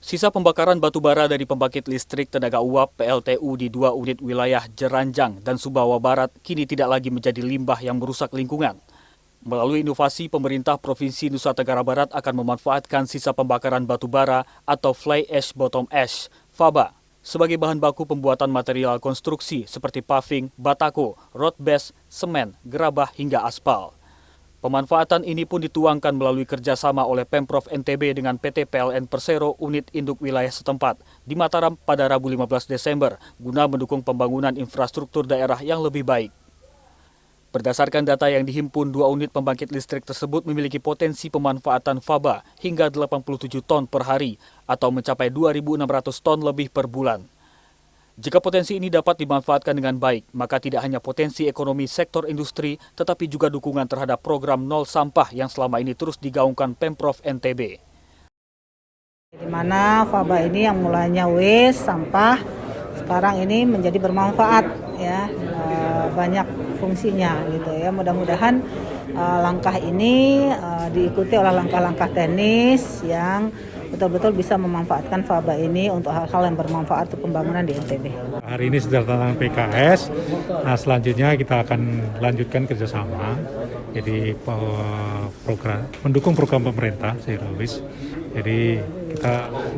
Sisa pembakaran batu bara dari pembangkit listrik tenaga uap PLTU di 2 unit wilayah Jeranjang dan Sumbawa Barat kini tidak lagi menjadi limbah yang merusak lingkungan. Melalui inovasi, pemerintah Provinsi Nusa Tenggara Barat akan memanfaatkan sisa pembakaran batu bara atau fly ash bottom ash, FABA, sebagai bahan baku pembuatan material konstruksi seperti paving, batako, road base, semen, gerabah hingga aspal. Pemanfaatan ini pun dituangkan melalui kerjasama oleh Pemprov NTB dengan PT PLN Persero unit induk wilayah setempat di Mataram pada Rabu 15 Desember guna mendukung pembangunan infrastruktur daerah yang lebih baik. Berdasarkan data yang dihimpun, 2 unit pembangkit listrik tersebut memiliki potensi pemanfaatan FABA hingga 87 ton per hari atau mencapai 2.600 ton lebih per bulan. Jika potensi ini dapat dimanfaatkan dengan baik, maka tidak hanya potensi ekonomi sektor industri, tetapi juga dukungan terhadap program nol sampah yang selama ini terus digaungkan Pemprov NTB. Di mana FABA ini yang mulanya waste, sampah, sekarang ini menjadi bermanfaat ya, banyak fungsinya gitu ya. Mudah-mudahan langkah ini diikuti oleh langkah-langkah teknis yang betul-betul bisa memanfaatkan FABA ini untuk hal-hal yang bermanfaat untuk pembangunan di NTB. Hari ini sudah tantangan PKS, nah selanjutnya kita akan lanjutkan kerjasama, jadi mendukung program pemerintah Zero Waste. Jadi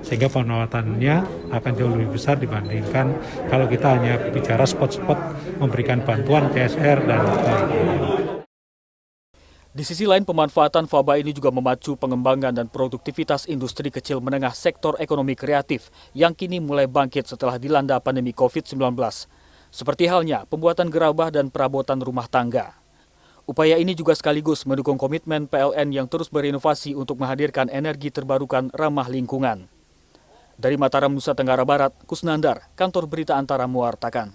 sehingga pemanfaatannya akan jauh lebih besar dibandingkan kalau kita hanya bicara spot-spot memberikan bantuan CSR dan lain-lain. Di sisi lain, pemanfaatan FABA ini juga memacu pengembangan dan produktivitas industri kecil menengah sektor ekonomi kreatif yang kini mulai bangkit setelah dilanda pandemi COVID-19. Seperti halnya pembuatan gerabah dan perabotan rumah tangga. Upaya ini juga sekaligus mendukung komitmen PLN yang terus berinovasi untuk menghadirkan energi terbarukan ramah lingkungan. Dari Mataram, Nusa Tenggara Barat, Kusnandar, Kantor Berita Antara mewartakan.